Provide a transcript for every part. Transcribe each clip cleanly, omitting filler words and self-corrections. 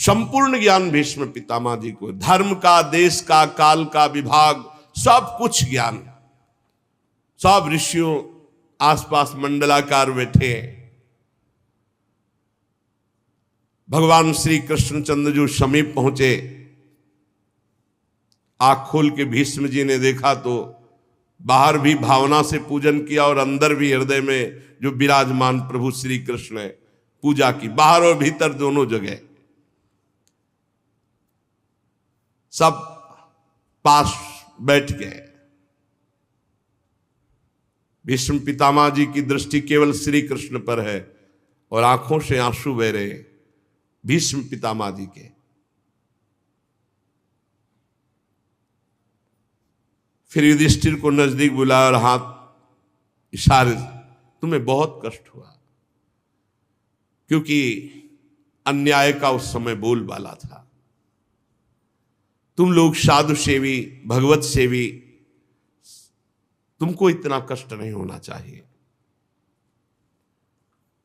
संपूर्ण ज्ञान भीष्म पितामह जी को, धर्म का, देश का, काल का विभाग, सब कुछ ज्ञान। सब ऋषियों आसपास मंडलाकार बैठे। भगवान श्री कृष्णचंद्र जो समीप पहुंचे, आंख खोल के भीष्म जी ने देखा तो बाहर भी भावना से पूजन किया और अंदर भी हृदय में जो विराजमान प्रभु श्री कृष्ण है पूजा की, बाहर और भीतर दोनों जगह। सब पास बैठ गए। भीष्म पितामह जी की दृष्टि केवल श्री कृष्ण पर है और आंखों से आंसू बह रहे भीष्म पितामह जी के। फिर युधिष्ठिर को नजदीक बुलाया और हाथ इशारे, तुम्हें बहुत कष्ट हुआ क्योंकि अन्याय का उस समय बोलबाला था। तुम लोग साधु सेवी, भगवत सेवी, तुमको इतना कष्ट नहीं होना चाहिए।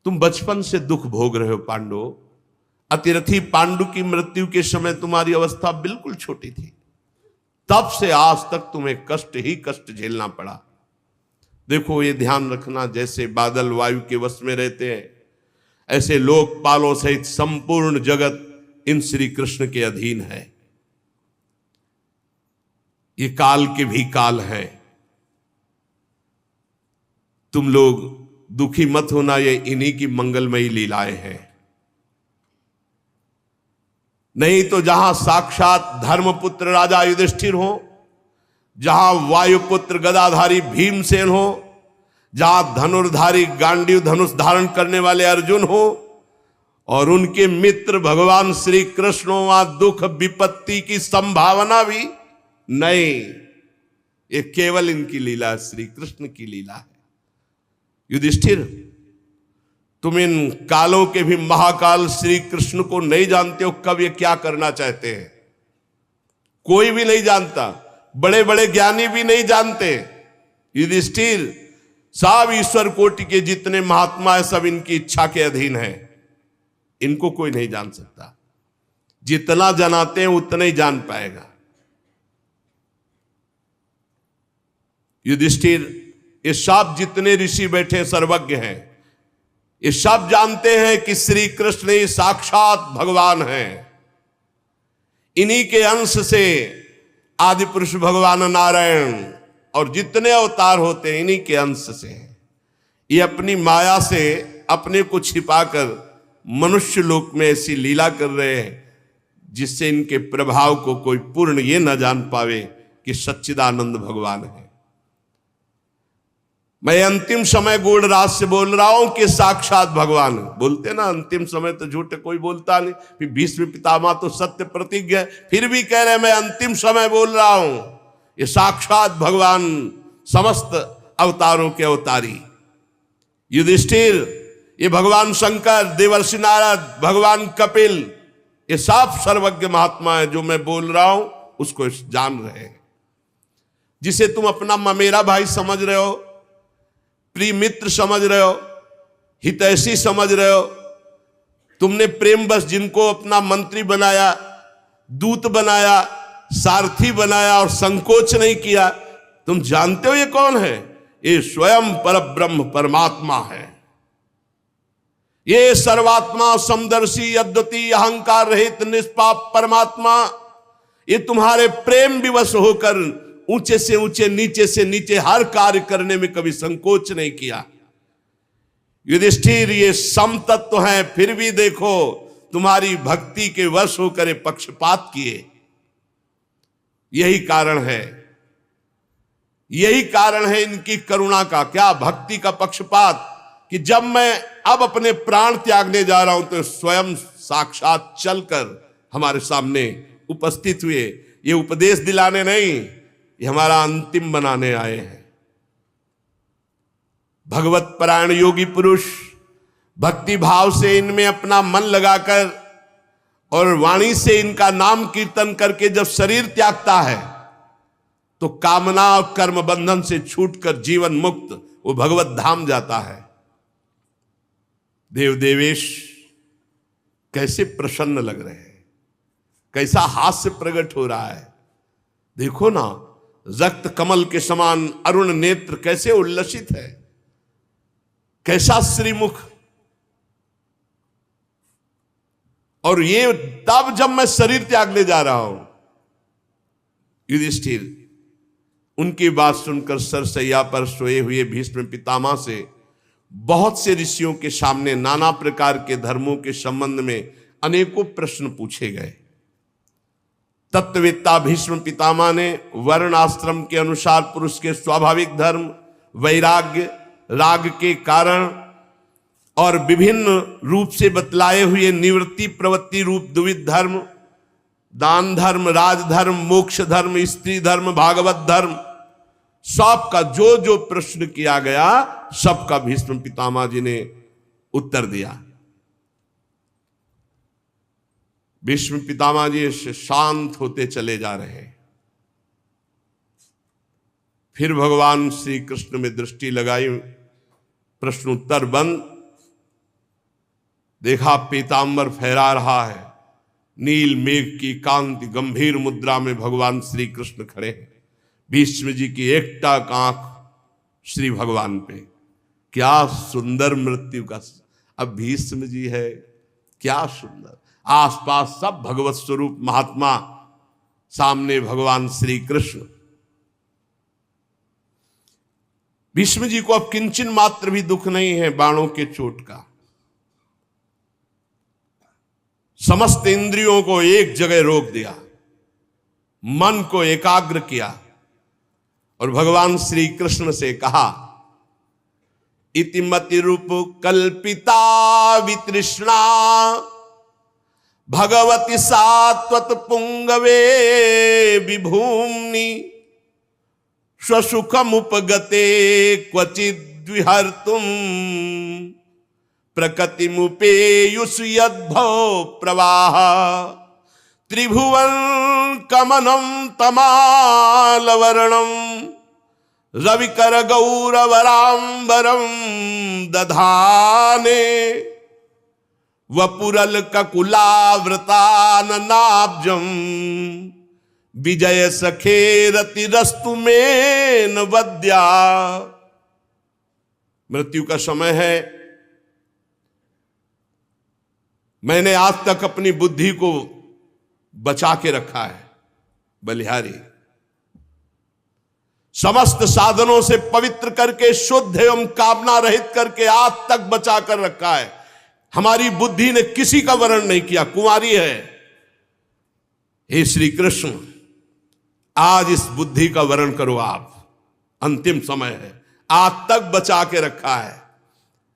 तुम बचपन से दुख भोग रहे हो पांडव। अतिरथी पांडु की मृत्यु के समय तुम्हारी अवस्था बिल्कुल छोटी थी, तब से आज तक तुम्हें कष्ट ही कष्ट झेलना पड़ा। देखो, ये ध्यान रखना, जैसे बादल वायु के वश में रहते हैं, ऐसे लोकपालों सहित संपूर्ण जगत इन श्री कृष्ण के अधीन है। ये काल के भी काल हैं। तुम लोग दुखी मत होना, ये इन्हीं की मंगलमयी लीलाएं हैं। नहीं तो जहां साक्षात धर्मपुत्र राजा युधिष्ठिर हो, जहां वायुपुत्र गदाधारी भीमसेन हो, जहां धनुर्धारी गांडीव धनुष धारण करने वाले अर्जुन हो और उनके मित्र भगवान श्री कृष्ण हो, वहां दुख विपत्ति की संभावना भी नहीं। ये केवल इनकी लीला, श्री कृष्ण की लीला है। युधिष्ठिर, तुम इन कालों के भी महाकाल श्री कृष्ण को नहीं जानते हो, कब ये क्या करना चाहते हैं। कोई भी नहीं जानता, बड़े बड़े ज्ञानी भी नहीं जानते। युधिष्ठिर, सब ईश्वर कोटि के जितने महात्मा है सब इनकी इच्छा के अधीन है। इनको कोई नहीं जान सकता। जितना जनाते हैं उतना ही जान पाएगा। युधिष्ठिर, ये सब जितने ऋषि बैठे सर्वज्ञ हैं, ये सब जानते हैं कि श्री कृष्ण ही साक्षात भगवान हैं। इन्हीं के अंश से आदि पुरुष भगवान नारायण और जितने अवतार होते हैं इन्हीं के अंश से हैं। ये अपनी माया से अपने को छिपाकर मनुष्य लोक में ऐसी लीला कर रहे हैं जिससे इनके प्रभाव को कोई पूर्ण ये न जान पावे कि सच्चिदानंद भगवान है। मैं अंतिम समय गूढ़ राज से बोल रहा हूं कि साक्षात भगवान। बोलते ना अंतिम समय तो झूठ कोई बोलता नहीं। फिर भीष्म पितामह तो सत्य प्रतिज्ञ है, फिर भी कह रहे मैं अंतिम समय बोल रहा हूं। ये साक्षात भगवान, समस्त अवतारों के अवतारी। युधिष्ठिर, ये भगवान शंकर, देवर्षि नारद, भगवान कपिल, ये सब सर्वज्ञ महात्मा है। जो मैं बोल रहा हूं उसको जान रहे हैं। जिसे तुम अपना ममेरा भाई समझ रहे हो, प्रिय मित्र समझ रहे हो, हितैषी समझ रहे हो, तुमने प्रेम बस जिनको अपना मंत्री बनाया, दूत बनाया, सारथी बनाया और संकोच नहीं किया, तुम जानते हो ये कौन है? ये स्वयं परब्रह्म परमात्मा है। ये सर्वात्मा समदर्शी अद्वितीय अहंकार रहित निष्पाप परमात्मा, ये तुम्हारे प्रेम विवश होकर ऊंचे से ऊंचे, नीचे से नीचे हर कार्य करने में कभी संकोच नहीं किया। युधिष्ठिर, ये समतत्व हैं, फिर भी देखो तुम्हारी भक्ति के वश होकर ये पक्षपात किए। यही कारण है, यही कारण है इनकी करुणा का। क्या भक्ति का पक्षपात कि जब मैं अब अपने प्राण त्यागने जा रहा हूं तो स्वयं साक्षात चलकर हमारे सामने उपस्थित हुए। ये उपदेश दिलाने नहीं, ये हमारा अंतिम बनाने आए हैं। भगवत परायण योगी पुरुष भक्ति भाव से इनमें अपना मन लगाकर और वाणी से इनका नाम कीर्तन करके जब शरीर त्यागता है तो कामना और कर्म बंधन से छूटकर जीवन मुक्त वो भगवत धाम जाता है। देव देवेश कैसे प्रसन्न लग रहे हैं। कैसा हास्य प्रकट हो रहा है। देखो ना, रक्त कमल के समान अरुण नेत्र कैसे उल्लसित है, कैसा श्रीमुख। और ये तब जब मैं शरीर त्यागने जा रहा हूं। युधिष्ठिर उनकी बात सुनकर सरसैया पर सोए हुए भीष्म पितामह से बहुत से ऋषियों के सामने नाना प्रकार के धर्मों के संबंध में अनेकों प्रश्न पूछे गए। तत्ववेत्ता भीष्म पितामह ने वर्ण आश्रम के अनुसार पुरुष के स्वाभाविक धर्म, वैराग्य, राग के कारण और विभिन्न रूप से बतलाए हुए निवृत्ति प्रवृत्ति रूप द्विविध धर्म, दान धर्म, राजधर्म, मोक्ष धर्म, स्त्री धर्म, भागवत धर्म, सबका जो जो प्रश्न किया गया सबका भीष्म पितामह जी ने उत्तर दिया। भीष्म पितामह जी शांत होते चले जा रहे हैं। फिर भगवान श्री कृष्ण में दृष्टि लगाई, प्रश्नोत्तर बंद। देखा पीतांबर फहरा रहा है, नील मेघ की कांति गंभीर मुद्रा में भगवान श्री कृष्ण खड़े हैं। भीष्म जी की एकटक आंख श्री भगवान पे। क्या सुंदर मृत्यु का, अब भीष्म जी है, क्या सुंदर। आसपास सब भगवत स्वरूप महात्मा, सामने भगवान श्री कृष्ण। भीष्म जी को अब किंचन मात्र भी दुख नहीं है बाणों के चोट का। समस्त इंद्रियों को एक जगह रोक दिया, मन को एकाग्र किया और भगवान श्री कृष्ण से कहा, इतिमति रूप कल्पिता वितृष्णा भगवती सात्वत पुंगवे विभूम्नि स्वसुखमुपगते क्वचिद् विहर्तुम प्रकृतिमुपेयुष यद्भव प्रवाह त्रिभुवन कमनं तमालवर्णं रविकर गौरवराम्बरं दधाने वपुरल ककुलावृताननाब्जं विजय सखेरतिरस्तु मेन वद्या। मृत्यु का समय है। मैंने आज तक अपनी बुद्धि को बचा के रखा है बलिहारी, समस्त साधनों से पवित्र करके शुद्ध एवं कामना रहित करके आज तक बचा कर रखा है। हमारी बुद्धि ने किसी का वर्ण नहीं किया, कुंवारी है। हे श्री कृष्ण, आज इस बुद्धि का वर्ण करो आप, अंतिम समय है। आज तक बचा के रखा है,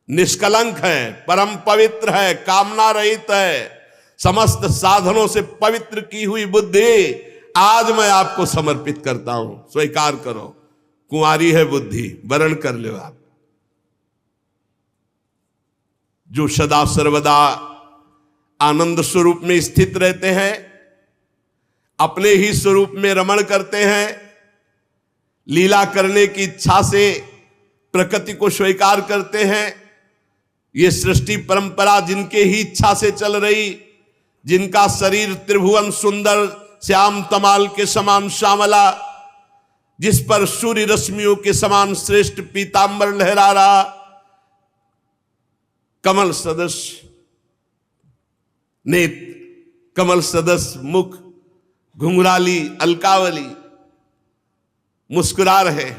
निष्कलंक है, परम पवित्र है, कामना रहित है, समस्त साधनों से पवित्र की हुई बुद्धि आज मैं आपको समर्पित करता हूं, स्वीकार करो। कुंवारी है बुद्धि, वर्ण कर लो आप। जो सदा सर्वदा आनंद स्वरूप में स्थित रहते हैं, अपने ही स्वरूप में रमण करते हैं, लीला करने की इच्छा से प्रकृति को स्वीकार करते हैं, ये सृष्टि परंपरा जिनके ही इच्छा से चल रही, जिनका शरीर त्रिभुवन सुंदर श्याम तमाल के समान श्यामला, जिस पर सूर्य रश्मियों के समान श्रेष्ठ पीतांबर लहरा रहा, कमल सदस्य नेत्र, कमल सदस्य मुख, घुंघराली अलकावली मुस्कुरा रहे।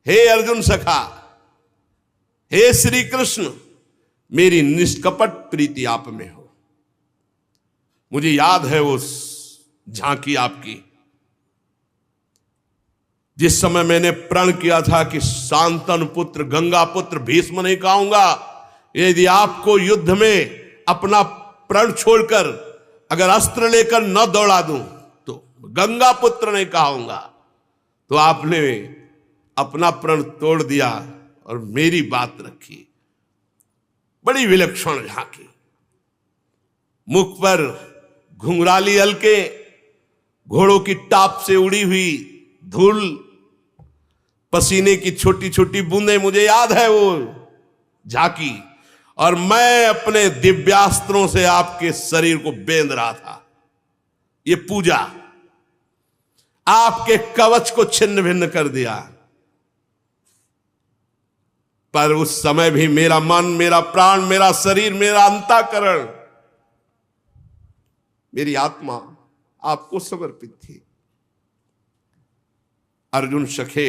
हे अर्जुन सखा, हे श्री कृष्ण, मेरी निष्कपट प्रीति आप में हो। मुझे याद है वो झांकी आपकी, जिस समय मैंने प्रण किया था कि शांतनु पुत्र गंगा पुत्र भीष्म नहीं कहूंगा, यदि आपको युद्ध में अपना प्रण छोड़कर अगर अस्त्र लेकर न दौड़ा दूं तो गंगा पुत्र नहीं कहूंगा। तो आपने अपना प्रण तोड़ दिया और मेरी बात रखी। बड़ी विलक्षण झांकी, मुख पर घुंघराली हल्के, घोड़ों की टाप से उड़ी हुई धूल, पसीने की छोटी छोटी बूंदें, मुझे याद है वो झांकी। और मैं अपने दिव्यास्त्रों से आपके शरीर को बेंध रहा था। ये पूजा आपके कवच को छिन्न भिन्न कर दिया। पर उस समय भी मेरा मन, मेरा प्राण, मेरा शरीर, मेरा अंतःकरण, मेरी आत्मा आपको समर्पित थी। अर्जुन सखे,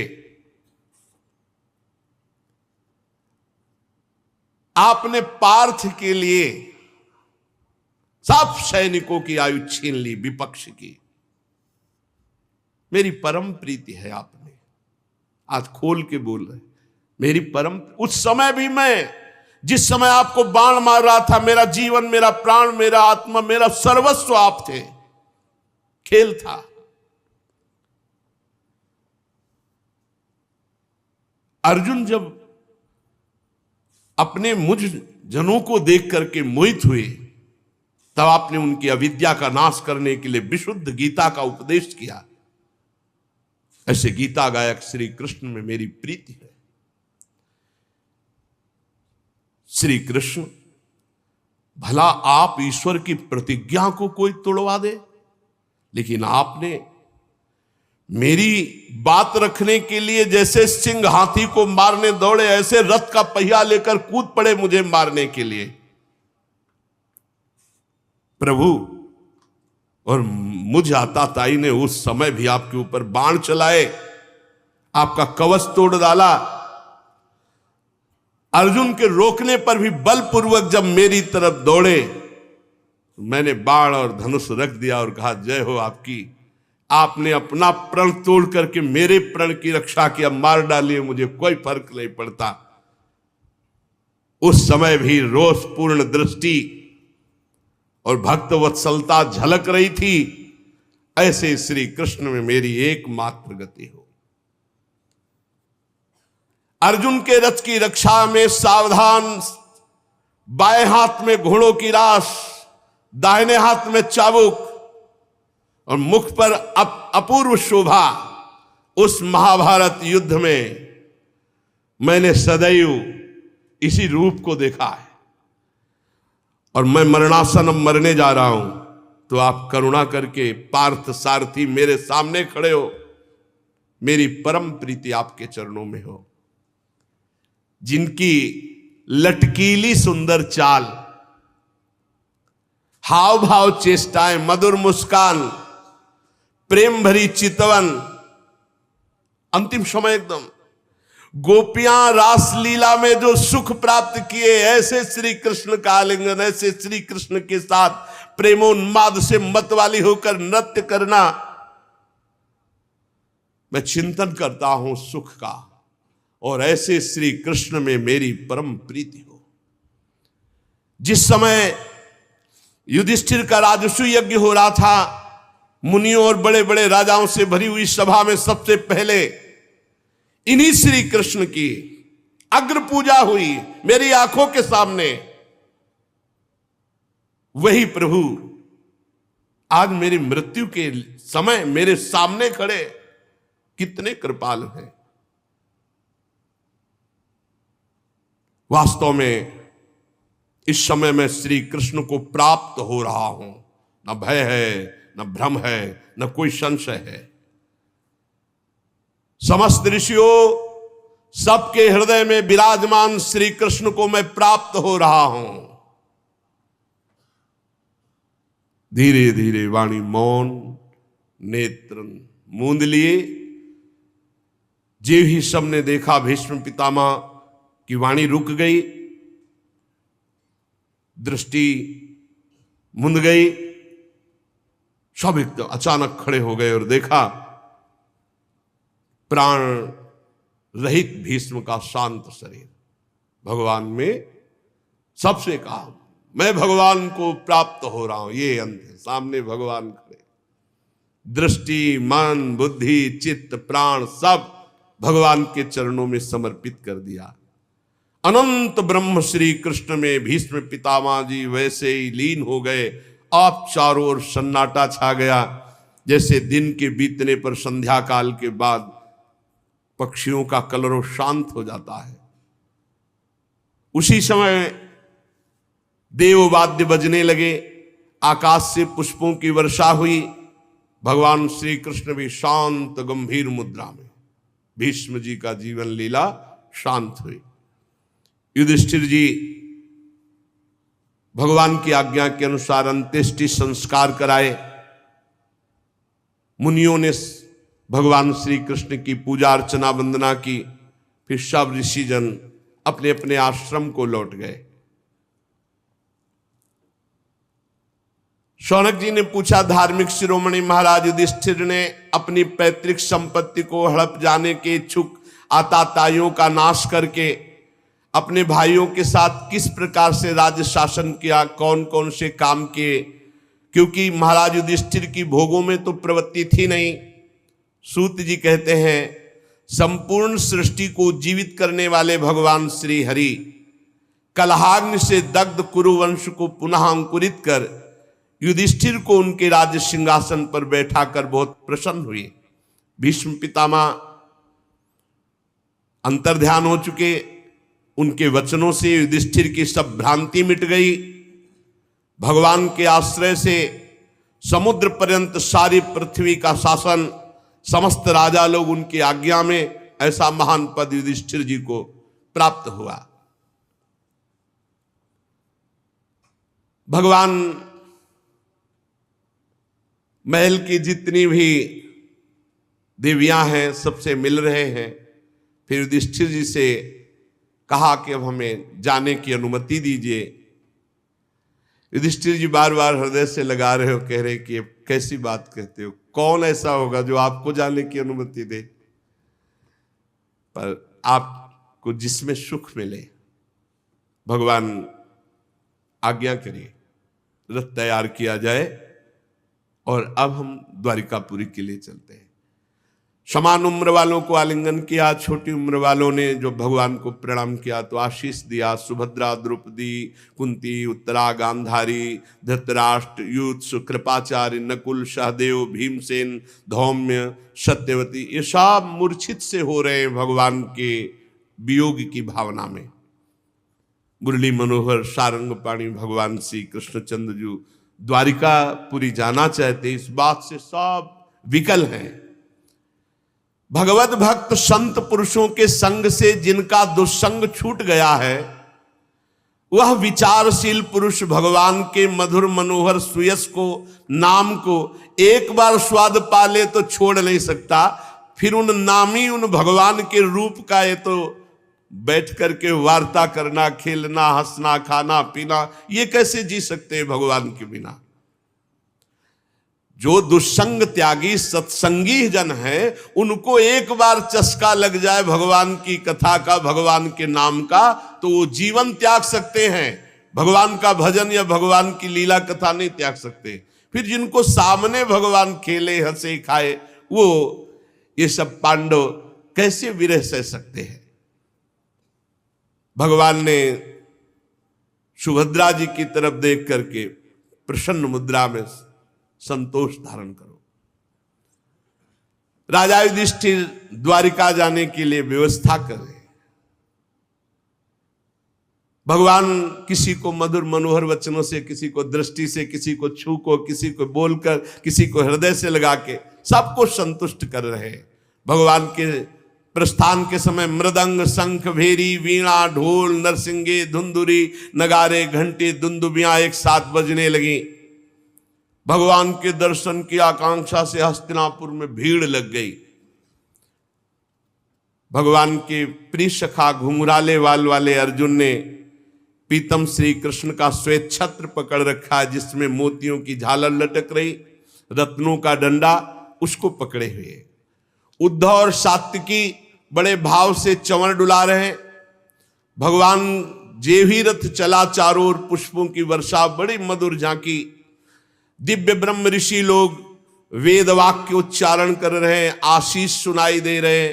आपने पार्थ के लिए सब सैनिकों की आयु छीन ली, विपक्ष की। मेरी परम प्रीति है आप में, आज खोल के बोल रहे, मेरी परम। उस समय भी मैं, जिस समय आपको बाण मार रहा था, मेरा जीवन, मेरा प्राण, मेरा आत्मा, मेरा सर्वस्व आप थे, खेल था। अर्जुन जब अपने मुझ जनों को देख करके मोहित हुए, तब आपने उनकी अविद्या का नाश करने के लिए विशुद्ध गीता का उपदेश किया। ऐसे गीता गायक श्री कृष्ण में मेरी प्रीति है। श्री कृष्ण, भला आप ईश्वर की प्रतिज्ञा को कोई तोड़वा दे, लेकिन आपने मेरी बात रखने के लिए जैसे सिंह हाथी को मारने दौड़े, ऐसे रथ का पहिया लेकर कूद पड़े मुझे मारने के लिए। प्रभु, और मुझ आताताई ने उस समय भी आपके ऊपर बाण चलाए, आपका कवच तोड़ डाला। अर्जुन के रोकने पर भी बलपूर्वक जब मेरी तरफ दौड़े, मैंने बाण और धनुष रख दिया और कहा, जय हो आपकी। आपने अपना प्रण तोड़ करके मेरे प्रण की रक्षा की, अब मार डालिए, मुझे कोई फर्क नहीं पड़ता। उस समय भी रोषपूर्ण दृष्टि और भक्त वत्सलता झलक रही थी। ऐसे श्री कृष्ण में मेरी एकमात्र गति हो। अर्जुन के रथ की रक्षा में सावधान, बाएं हाथ में घोड़ों की रास, दाहिने हाथ में चाबुक और मुख पर अपूर्व शोभा। उस महाभारत युद्ध में मैंने सदैव इसी रूप को देखा है। और मैं मरणासन मरने जा रहा हूं, तो आप करुणा करके पार्थ सारथी मेरे सामने खड़े हो। मेरी परम प्रीति आपके चरणों में हो। जिनकी लटकीली सुंदर चाल, हाव भाव, चेष्टाएं, मधुर मुस्कान, प्रेम भरी चितवन, अंतिम समय एकदम गोपियां रास लीला में जो सुख प्राप्त किए, ऐसे श्री कृष्ण का आलिंगन, ऐसे श्री कृष्ण के साथ प्रेमोन्माद से मत वाली होकर नृत्य करना, मैं चिंतन करता हूं सुख का। और ऐसे श्री कृष्ण में मेरी परम प्रीति हो। जिस समय युधिष्ठिर का राजसूय यज्ञ हो रहा था, मुनियों और बड़े बड़े राजाओं से भरी हुई सभा में सबसे पहले इन्हीं श्री कृष्ण की अग्र पूजा हुई मेरी आंखों के सामने। वही प्रभु आज मेरी मृत्यु के समय मेरे सामने खड़े, कितने कृपालु हैं। वास्तव में इस समय मैं श्री कृष्ण को प्राप्त हो रहा हूं। न भय है, न भ्रम है, न कोई संशय है। समस्त ऋषियों, सबके हृदय में विराजमान श्री कृष्ण को मैं प्राप्त हो रहा हूं। धीरे धीरे वाणी मौन, नेत्र मूंद लिए। जीव ही सबने देखा भीष्म पितामह की वाणी रुक गई, दृष्टि मुंद गई। सब एकदम अचानक खड़े हो गए और देखा प्राण रहित भीष्म का शांत शरीर। भगवान में सबसे कहा, मैं भगवान को प्राप्त हो रहा हूं। ये अंधे सामने भगवान खड़े, दृष्टि, मन, बुद्धि, चित्त, प्राण सब भगवान के चरणों में समर्पित कर दिया। अनंत ब्रह्म श्री कृष्ण में भीष्म पितामह जी वैसे ही लीन हो गए। आप चारों ओर सन्नाटा छा गया, जैसे दिन के बीतने पर संध्या काल के बाद पक्षियों का कलरव शांत हो जाता है। उसी समय देववाद्य बजने लगे, आकाश से पुष्पों की वर्षा हुई, भगवान श्री कृष्ण भी शांत गंभीर मुद्रा में, भीष्म जी का जीवन लीला शांत हुई। युधिष्ठिर जी भगवान की आज्ञा के अनुसार अंत्येष्टि संस्कार कराए। मुनियों ने भगवान श्री कृष्ण की पूजा अर्चना वंदना की। फिर सब ऋषिजन अपने अपने आश्रम को लौट गए। शौनक जी ने पूछा, धार्मिक शिरोमणि महाराज युधिष्ठिर ने अपनी पैतृक संपत्ति को हड़प जाने के इच्छुक आताताइयों का नाश करके अपने भाइयों के साथ किस प्रकार से राज्य शासन किया, कौन कौन से काम किए, क्योंकि महाराज युधिष्ठिर की भोगों में तो प्रवृत्ति थी नहीं। सूत जी कहते हैं, संपूर्ण सृष्टि को जीवित करने वाले भगवान श्री हरि कलहाग्नि से दग्ध कुरुवंश को पुनः अंकुरित कर युधिष्ठिर को उनके राज्य सिंहासन पर बैठाकर बहुत प्रसन्न हुए। भीष्म पितामह अंतर्ध्यान हो चुके। उनके वचनों से युधिष्ठिर की सब भ्रांति मिट गई। भगवान के आश्रय से समुद्र पर्यंत सारी पृथ्वी का शासन, समस्त राजा लोग उनकी आज्ञा में, ऐसा महान पद युधिष्ठिर जी को प्राप्त हुआ। भगवान महल की जितनी भी देवियां हैं सबसे मिल रहे हैं। फिर युधिष्ठिर जी से कहा कि अब हमें जाने की अनुमति दीजिए। युधिष्ठिर जी बार बार हृदय से लगा रहे हो, कह रहे कि कैसी बात कहते हो, कौन ऐसा होगा जो आपको जाने की अनुमति दे, पर आपको जिसमें सुख मिले भगवान आज्ञा करिए, रथ तैयार किया जाए और अब हम द्वारिकापुरी के लिए चलते हैं। समान उम्र वालों को आलिंगन किया, छोटी उम्र वालों ने जो भगवान को प्रणाम किया तो आशीष दिया। सुभद्रा, द्रौपदी, कुंती, उत्तरा, गांधारी, धृतराष्ट्र, युत्सु, कृपाचार्य, नकुल, सहदेव, भीमसेन, धौम्य, सत्यवती, ये सब मूर्छित से हो रहे हैं भगवान के वियोग की भावना में। मुरली मनोहर सारंगपाणी भगवान श्री कृष्णचंद्र जी द्वारिकापुरी जाना चाहते, इस बात से सब विकल हैं। भगवत भक्त संत पुरुषों के संग से जिनका दुस्संग छूट गया है, वह विचारशील पुरुष भगवान के मधुर मनोहर सुयस को, नाम को एक बार स्वाद पा ले तो छोड़ नहीं सकता। फिर उन नामी, उन भगवान के रूप का ये तो बैठ करके वार्ता करना, खेलना, हंसना, खाना पीना, ये कैसे जी सकते हैं भगवान के बिना। जो दुस्संग त्यागी सत्संगी जन है, उनको एक बार चस्का लग जाए भगवान की कथा का, भगवान के नाम का, तो वो जीवन त्याग सकते हैं। भगवान का भजन या भगवान की लीला कथा नहीं त्याग सकते। फिर जिनको सामने भगवान खेले, हंसे, खाए, वो ये सब पांडव कैसे विरह सह सकते हैं। भगवान ने सुभद्रा जी की तरफ देख करके प्रसन्न मुद्रा में संतोष धारण करो। राजा युधिष्ठिर द्वारिका जाने के लिए व्यवस्था करें। भगवान किसी को मधुर मनोहर वचनों से, किसी को दृष्टि से, किसी को छू को, किसी को बोलकर, किसी को हृदय से लगा के सबको संतुष्ट कर रहे हैं। भगवान के प्रस्थान के समय मृदंग, शंख, भेरी, वीणा, ढोल, नरसिंगे, धुंधुरी, नगारे, घंटे, दुंदुबियां एक साथ बजने लगी। भगवान के दर्शन की आकांक्षा से हस्तिनापुर में भीड़ लग गई। भगवान के प्रिय सखा घुंघराले वाल वाले अर्जुन ने पीतम श्री कृष्ण का श्वेत छत्र पकड़ रखा है, जिसमें मोतियों की झालर लटक रही, रत्नों का डंडा, उसको पकड़े हुए। उद्धव और सात्विकी बड़े भाव से चंवर डुला रहे। भगवान जेभी रथ चला, चारों ओर पुष्पों की वर्षा, बड़ी मधुर झांकी। दिव्य ब्रह्म ऋषि लोग वेद वाक्य उच्चारण कर रहे हैं, आशीष सुनाई दे रहे।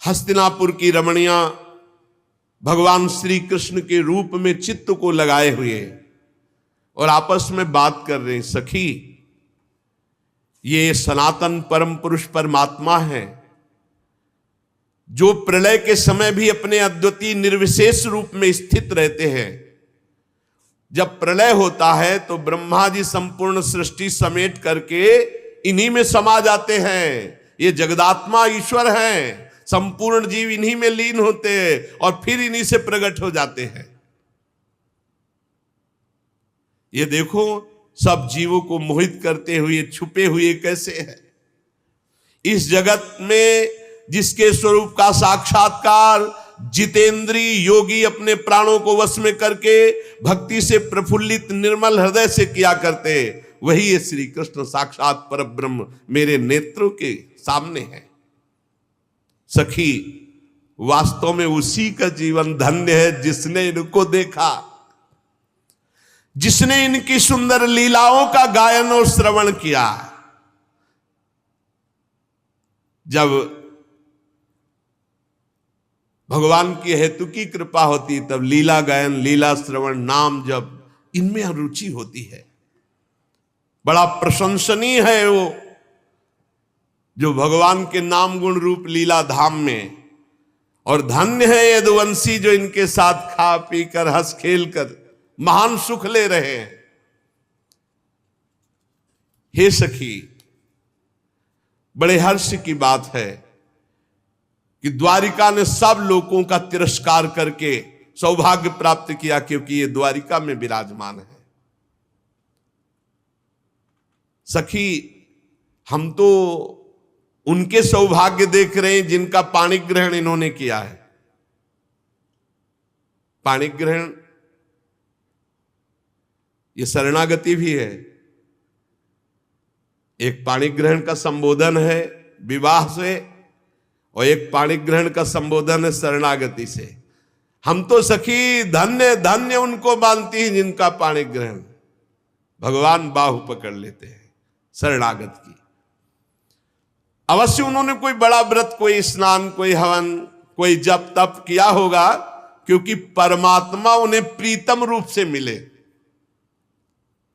हस्तिनापुर की रमणियां भगवान श्री कृष्ण के रूप में चित्त को लगाए हुए और आपस में बात कर रहे हैं, सखी ये सनातन परम पुरुष परमात्मा है, जो प्रलय के समय भी अपने अद्वितीय निर्विशेष रूप में स्थित रहते हैं। जब प्रलय होता है तो ब्रह्मा जी संपूर्ण सृष्टि समेट करके इन्हीं में समा जाते हैं। ये जगदात्मा ईश्वर हैं, संपूर्ण जीव इन्हीं में लीन होते हैं और फिर इन्हीं से प्रकट हो जाते हैं। ये देखो सब जीवों को मोहित करते हुए छुपे हुए कैसे है। इस जगत में जिसके स्वरूप का साक्षात्कार जितेंद्री योगी अपने प्राणों को वश में करके भक्ति से प्रफुल्लित निर्मल हृदय से किया करते, वही ये श्री कृष्ण साक्षात परब्रह्म मेरे नेत्रों के सामने है। सखी, वास्तव में उसी का जीवन धन्य है जिसने इनको देखा, जिसने इनकी सुंदर लीलाओं का गायन और श्रवण किया। जब भगवान की हेतु की कृपा होती तब लीला गायन, लीला श्रवण, नाम जप, इनमें रुचि होती है। बड़ा प्रशंसनीय है वो जो भगवान के नाम गुण रूप लीला धाम में, और धन्य है यदुवंशी जो इनके साथ खा पी कर हंस खेल कर महान सुख ले रहे हैं। हे सखी, बड़े हर्ष की बात है कि द्वारिका ने सब लोगों का तिरस्कार करके सौभाग्य प्राप्त किया, क्योंकि ये द्वारिका में विराजमान है। सखी, हम तो उनके सौभाग्य देख रहे हैं जिनका पाणी ग्रहण इन्होंने किया है। पाणी ग्रहण ये शरणागति भी है। एक पाणी ग्रहण का संबोधन है विवाह से और एक पाणी ग्रहण का संबोधन है शरणागति से। हम तो सखी धन्य धन्य उनको मानती हैं जिनका पाणी ग्रहण भगवान बाहु पकड़ लेते हैं शरणागत की। अवश्य उन्होंने कोई बड़ा व्रत, कोई स्नान, कोई हवन, कोई जप तप किया होगा, क्योंकि परमात्मा उन्हें प्रीतम रूप से मिले।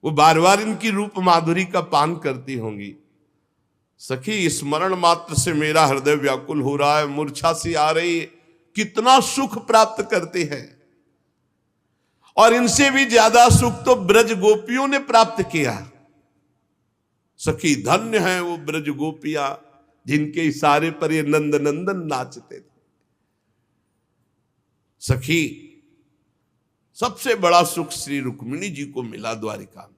वो बार बार इनकी रूप माधुरी का पान करती होंगी। सखी, स्मरण मात्र से मेरा हृदय व्याकुल हो रहा है, मूर्छा सी आ रही है। कितना सुख प्राप्त करते हैं, और इनसे भी ज्यादा सुख तो ब्रज गोपियों ने प्राप्त किया। सखी, धन्य है वो ब्रज गोपियां जिनके इशारे पर ये नंद नंदन नाचते थे। सखी, सबसे बड़ा सुख श्री रुक्मिणी जी को मिला द्वारिका में।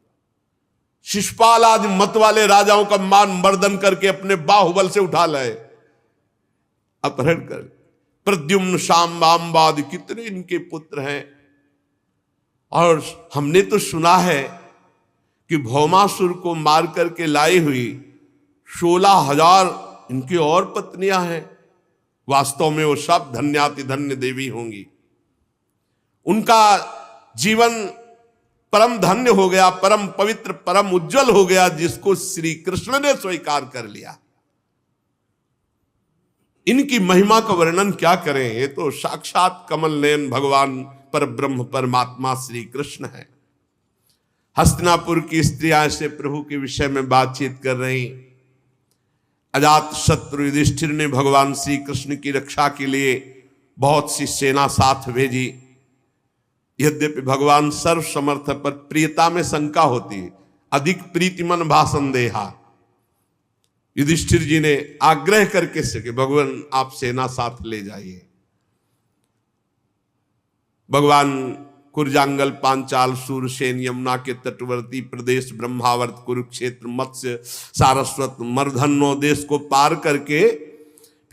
शिशुपाल आदि मत वाले राजाओं का मान मर्दन करके अपने बाहुबल से उठा लाए, अपहरण कर। प्रद्युम्न, शांबाद कितने इनके पुत्र हैं। और हमने तो सुना है कि भौमासुर को मार करके लाई हुई 16,000 इनकी और पत्नियां हैं। वास्तव में वो सब धन्याति धन्य देवी होंगी। उनका जीवन परम धन्य हो गया, परम पवित्र, परम उज्जवल हो गया, जिसको श्री कृष्ण ने स्वीकार कर लिया। इनकी महिमा का वर्णन क्या करें, ये तो साक्षात कमल नयन भगवान पर ब्रह्म परमात्मा श्री कृष्ण है। हस्तिनापुर की स्त्रियां से प्रभु के विषय में बातचीत कर रही। अजात शत्रु युधिष्ठिर ने भगवान श्री कृष्ण की रक्षा के लिए बहुत सी सेना साथ भेजी। यद्यपि भगवान सर्व समर्थ पर प्रियता में शंका होती है। अधिक प्रीतिमन भाषण देहा। युधिष्ठिर जी ने आग्रह करके सके भगवान आप सेना साथ ले जाइए। भगवान कुरजांगल, पांचाल, सूरसेन, यमुना के तटवर्ती प्रदेश, ब्रह्मावर्त, कुरुक्षेत्र, मत्स्य, सारस्वत, मर्धन्नो देश को पार करके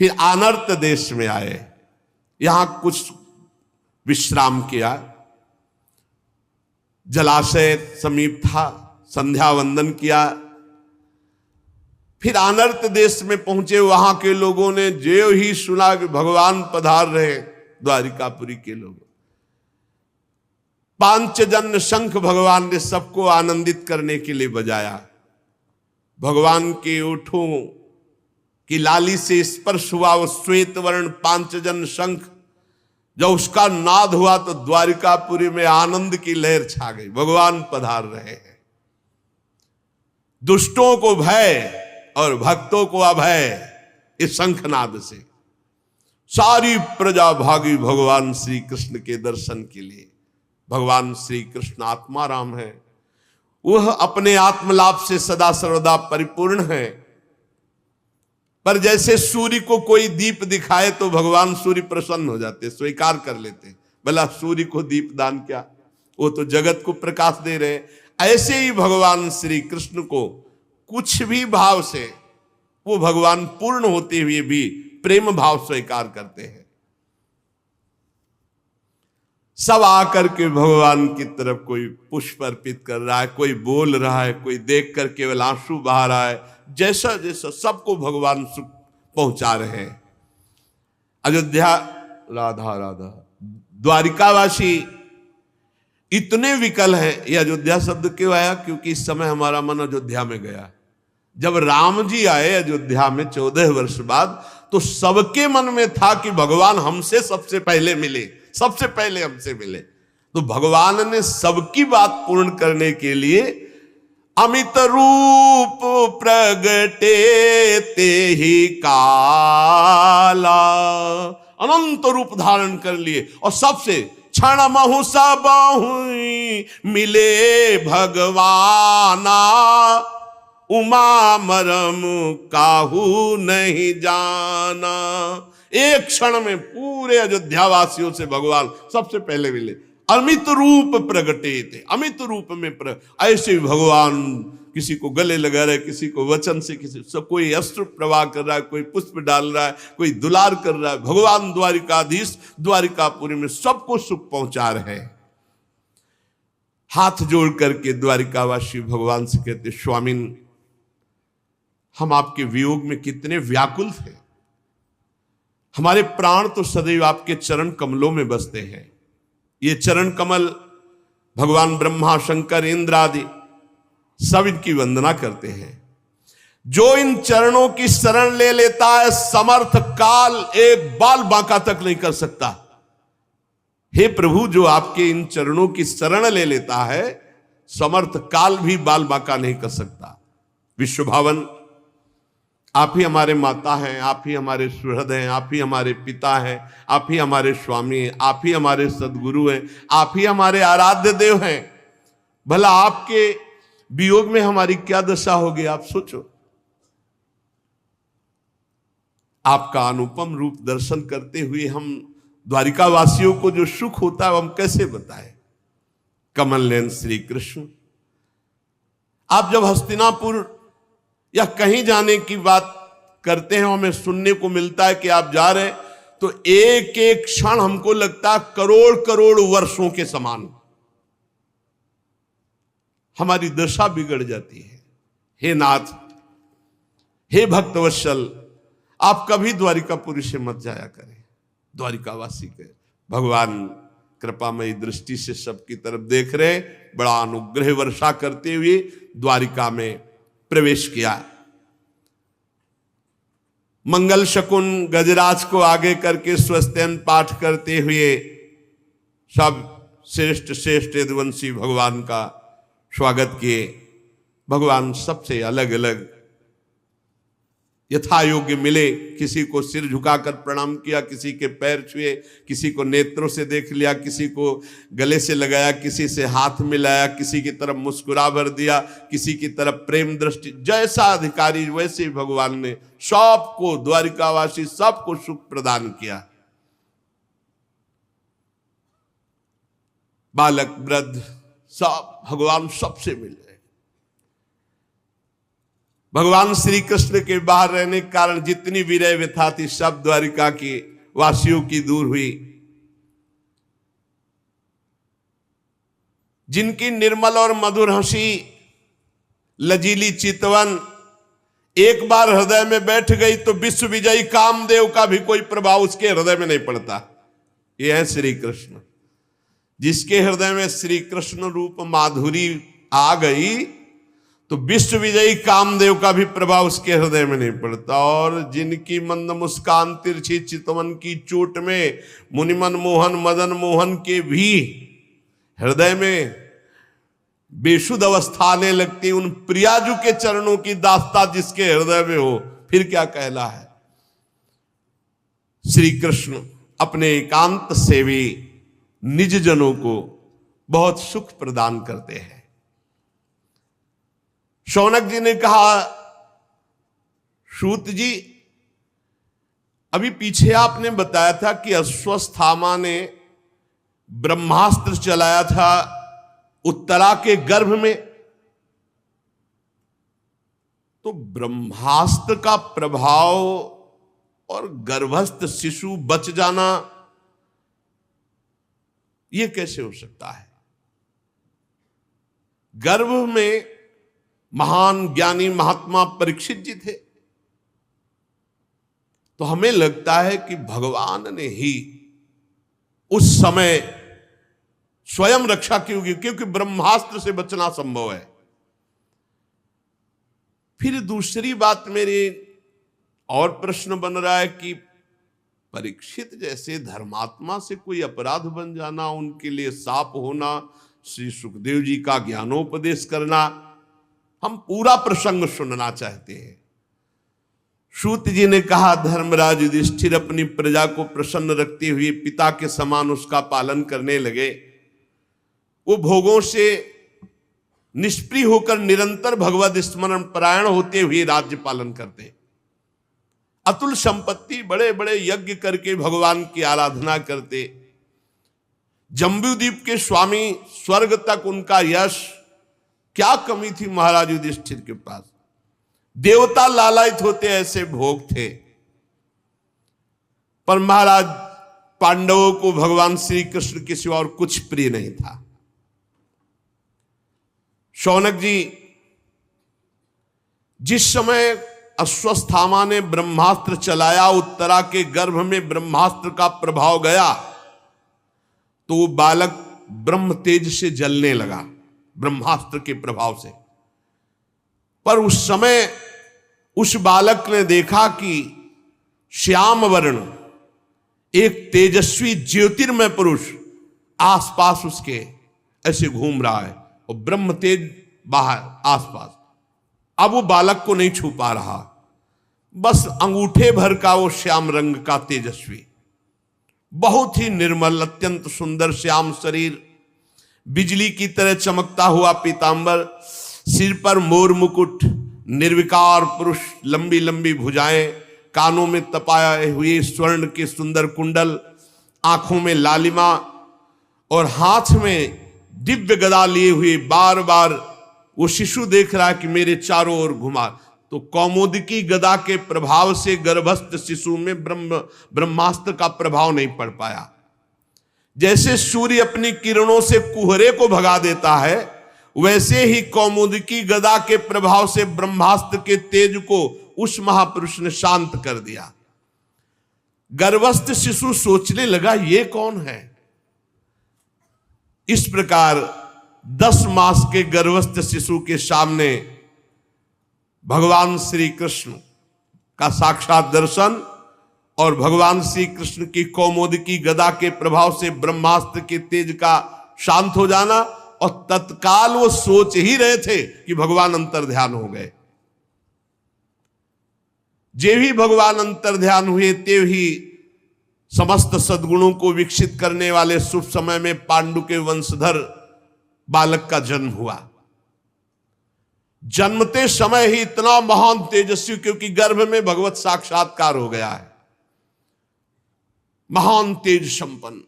फिर आनर्त देश में आए। यहां कुछ विश्राम किया। जलाशय समीप था, संध्या वंदन किया। फिर आनर्त देश में पहुंचे। वहां के लोगों ने जो ही सुना कि भगवान पधार रहे, द्वारिकापुरी के लोग, पांचजन्य शंख भगवान ने सबको आनंदित करने के लिए बजाया। भगवान के ओठों की लाली से स्पर्श हुआ वो श्वेत वर्ण पांचजन्य शंख। जब उसका नाद हुआ तो द्वारिकापुरी में आनंद की लहर छा गई। भगवान पधार रहे हैं। दुष्टों को भय और भक्तों को अभय इस शंखनाद से सारी प्रजा भागी भगवान श्री कृष्ण के दर्शन के लिए। भगवान श्री कृष्ण आत्मा राम है, वह अपने आत्मलाभ से सदा सर्वदा परिपूर्ण है। पर जैसे सूर्य को कोई दीप दिखाए तो भगवान सूर्य प्रसन्न हो जाते, स्वीकार कर लेते, भला सूर्य को दीप दान क्या, वो तो जगत को प्रकाश दे रहे हैं। ऐसे ही भगवान श्री कृष्ण को कुछ भी भाव से वो भगवान पूर्ण होते हुए भी प्रेम भाव स्वीकार करते हैं। सब आकर के भगवान की तरफ कोई पुष्प अर्पित कर रहा है, कोई बोल रहा है, कोई देख कर केवल आंसू बहा रहा है, जैसा जैसा सबको भगवान सुख पहुंचा रहे हैं। अयोध्या, राधा राधा, द्वारिकावासी इतने विकल हैं। ये अयोध्या शब्द क्यों आया? क्योंकि इस समय हमारा मन अयोध्या में गया। जब राम जी आए अयोध्या में 14 वर्ष बाद, तो सबके मन में था कि भगवान हमसे सबसे पहले मिले, सबसे पहले हमसे मिले। तो भगवान ने सबकी बात पूर्ण करने के लिए अमित रूप प्रगटे ते ही काला, अनंत रूप धारण कर लिए और सबसे क्षण महु सब मिले भगवाना, उमा मरम काहू नहीं जाना। एक क्षण में पूरे अयोध्या वासियों से भगवान सबसे पहले मिले, अमित रूप प्रगटे थे, अमित रूप में ऐसे ही भगवान किसी को गले लगा रहा है, किसी को वचन से, किसी सब, कोई अस्त्र प्रवाह कर रहा है, कोई पुष्प डाल रहा है, कोई दुलार कर रहा है। भगवान द्वारिकाधीश द्वारिकापुरी में सबको सुख पहुंचा रहे हैं। हाथ जोड़ करके द्वारिकावासी भगवान से कहते, स्वामिन हम आपके वियोग में कितने व्याकुल थे, हमारे प्राण तो सदैव आपके चरण कमलों में बसते हैं। ये चरण कमल भगवान ब्रह्मा शंकर इंद्र आदि सब इनकी वंदना करते हैं। जो इन चरणों की शरण ले लेता है, समर्थ काल एक बाल बांका तक नहीं कर सकता। हे प्रभु, जो आपके इन चरणों की शरण ले लेता है, समर्थ काल भी बाल बांका नहीं कर सकता। विश्वभावन, आप ही हमारे माता हैं, आप ही हमारे सुहृद हैं, आप ही हमारे पिता हैं, आप ही हमारे स्वामी हैं, आप ही हमारे सदगुरु हैं, आप ही हमारे आराध्य देव हैं। भला आपके वियोग में हमारी क्या दशा होगी, आप सोचो। आपका अनुपम रूप दर्शन करते हुए हम द्वारिका वासियों को जो सुख होता है हम कैसे बताएं। कमल नयन श्री कृष्ण, आप जब हस्तिनापुर या कहीं जाने की बात करते हैं, हमें सुनने को मिलता है कि आप जा रहे हैं, तो एक एक क्षण हमको लगता है करोड़ करोड़ वर्षों के समान। हमारी दशा बिगड़ जाती है। हे नाथ, हे भक्तवत्सल, आप कभी द्वारिकापुरी से मत जाया करें। द्वारिकावासी के भगवान कृपामयी दृष्टि से सबकी तरफ देख रहे, बड़ा अनुग्रह वर्षा करते हुए द्वारिका में प्रवेश किया। मंगल शकुन गजराज को आगे करके स्वस्त्यन पाठ करते हुए सब श्रेष्ठ श्रेष्ठ यदुवंशी भगवान का स्वागत किए। भगवान सबसे अलग अलग यथा योग्य मिले। किसी को सिर झुकाकर प्रणाम किया, किसी के पैर छुए, किसी को नेत्रों से देख लिया, किसी को गले से लगाया, किसी से हाथ मिलाया, किसी की तरफ मुस्कुरा भर दिया, किसी की तरफ प्रेम दृष्टि। जैसा अधिकारी वैसे ही भगवान ने सबको, द्वारिकावासी सबको सुख प्रदान किया। बालक वृद्ध सब भगवान सबसे मिले। भगवान श्री कृष्ण के बाहर रहने के कारण जितनी विरह व्यथा थी सब द्वारिका की वासियों की दूर हुई। जिनकी निर्मल और मधुर हंसी, लजीली चितवन एक बार हृदय में बैठ गई तो विश्व विजयी कामदेव का भी कोई प्रभाव उसके हृदय में नहीं पड़ता। ये है श्री कृष्ण। जिसके हृदय में श्री कृष्ण रूप माधुरी आ गई तो विश्व विजयी कामदेव का भी प्रभाव उसके हृदय में नहीं पड़ता। और जिनकी मंद मुस्कान तिरछी चितवन की चोट में मुनिमन मोहन मदन मोहन के भी हृदय में बेशुद्ध अवस्था आने लगती, उन प्रियाजू के चरणों की दास्ता जिसके हृदय में हो, फिर क्या कहला है। श्री कृष्ण अपने एकांत सेवी निज जनों को बहुत सुख प्रदान करते हैं। शौनक जी ने कहा, सूत जी, अभी पीछे आपने बताया था कि अश्वत्थामा ने ब्रह्मास्त्र चलाया था उत्तरा के गर्भ में, तो ब्रह्मास्त्र का प्रभाव और गर्भस्थ शिशु बच जाना, यह कैसे हो सकता है? गर्भ में महान ज्ञानी महात्मा परीक्षित जी थे, तो हमें लगता है कि भगवान ने ही उस समय स्वयं रक्षा की होगी, क्योंकि ब्रह्मास्त्र से बचना संभव है। फिर दूसरी बात मेरी और प्रश्न बन रहा है कि परीक्षित जैसे धर्मात्मा से कोई अपराध बन जाना, उनके लिए शाप होना, श्री सुखदेव जी का ज्ञानोपदेश करना, हम पूरा प्रसंग सुनना चाहते हैं। सूत जी ने कहा, धर्मराज युधिष्ठिर अपनी प्रजा को प्रसन्न रखते हुए पिता के समान उसका पालन करने लगे। वो भोगों से निष्प्रिय होकर निरंतर भगवद स्मरण परायण होते हुए राज्य पालन करते, अतुल संपत्ति, बड़े बड़े यज्ञ करके भगवान की आराधना करते। जम्बूद्वीप के स्वामी, स्वर्ग तक उनका यश, क्या कमी थी महाराज युधिष्ठिर के पास? देवता लालायित होते ऐसे भोग थे। पर महाराज पांडवों को भगवान श्री कृष्ण के सिवा और कुछ प्रिय नहीं था। शौनक जी, जिस समय अश्वत्थामा ने ब्रह्मास्त्र चलाया, उत्तरा के गर्भ में ब्रह्मास्त्र का प्रभाव गया, तो वो बालक ब्रह्म तेज से जलने लगा ब्रह्मास्त्र के प्रभाव से। पर उस समय उस बालक ने देखा कि श्याम वर्ण एक तेजस्वी ज्योतिर्मय पुरुष आसपास उसके ऐसे घूम रहा है, और ब्रह्म तेज बाहर आसपास। अब वो बालक को नहीं छू पा रहा, बस अंगूठे भर का वो श्याम रंग का तेजस्वी, बहुत ही निर्मल, अत्यंत सुंदर श्याम शरीर, बिजली की तरह चमकता हुआ पीतांबर, सिर पर मोर मुकुट, निर्विकार पुरुष, लंबी लंबी भुजाएं, कानों में तपाए हुए स्वर्ण के सुंदर कुंडल, आंखों में लालिमा, और हाथ में दिव्य गदा लिए हुए बार बार वो शिशु देख रहा है कि मेरे चारों ओर घुमा। तो कौमुदकी गदा के प्रभाव से गर्भस्थ शिशु में ब्रह्मास्त्र का प्रभाव नहीं पड़ पाया। जैसे सूर्य अपनी किरणों से कुहरे को भगा देता है, वैसे ही कौमुदकी गदा के प्रभाव से ब्रह्मास्त्र के तेज को उस महापुरुष ने शांत कर दिया। गर्भस्थ शिशु सोचने लगा, ये कौन है? इस प्रकार 10 मास के गर्भस्थ शिशु के सामने भगवान श्री कृष्ण का साक्षात दर्शन और भगवान श्री कृष्ण की कौमुदकी गदा के प्रभाव से ब्रह्मास्त्र के तेज का शांत हो जाना, और तत्काल वो सोच ही रहे थे कि भगवान अंतर्ध्यान हो गए। जे भी भगवान अंतर्ध्यान हुए, ते ही समस्त सद्गुणों को विकसित करने वाले शुभ समय में पांडु के वंशधर बालक का जन्म हुआ। जन्मते समय ही इतना महान तेजस्वी, क्योंकि गर्भ में भगवत साक्षात्कार हो गया है, महान तेज संपन्न।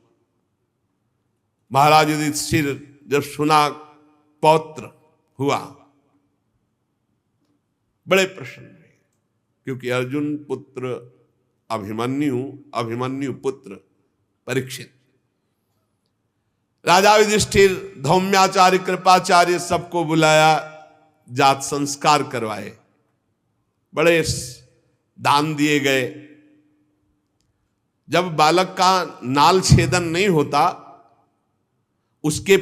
महाराज युधिष्ठिर जब सुना पौत्र हुआ, बड़े प्रसन्न हुए, क्योंकि अर्जुन पुत्र अभिमन्यु पुत्र परीक्षित। राजा युधिष्ठिर, धौम्याचार्य, कृपाचार्य सबको बुलाया, जात संस्कार करवाए, बड़े दान दिए गए। जब बालक का नाल छेदन नहीं होता, उसके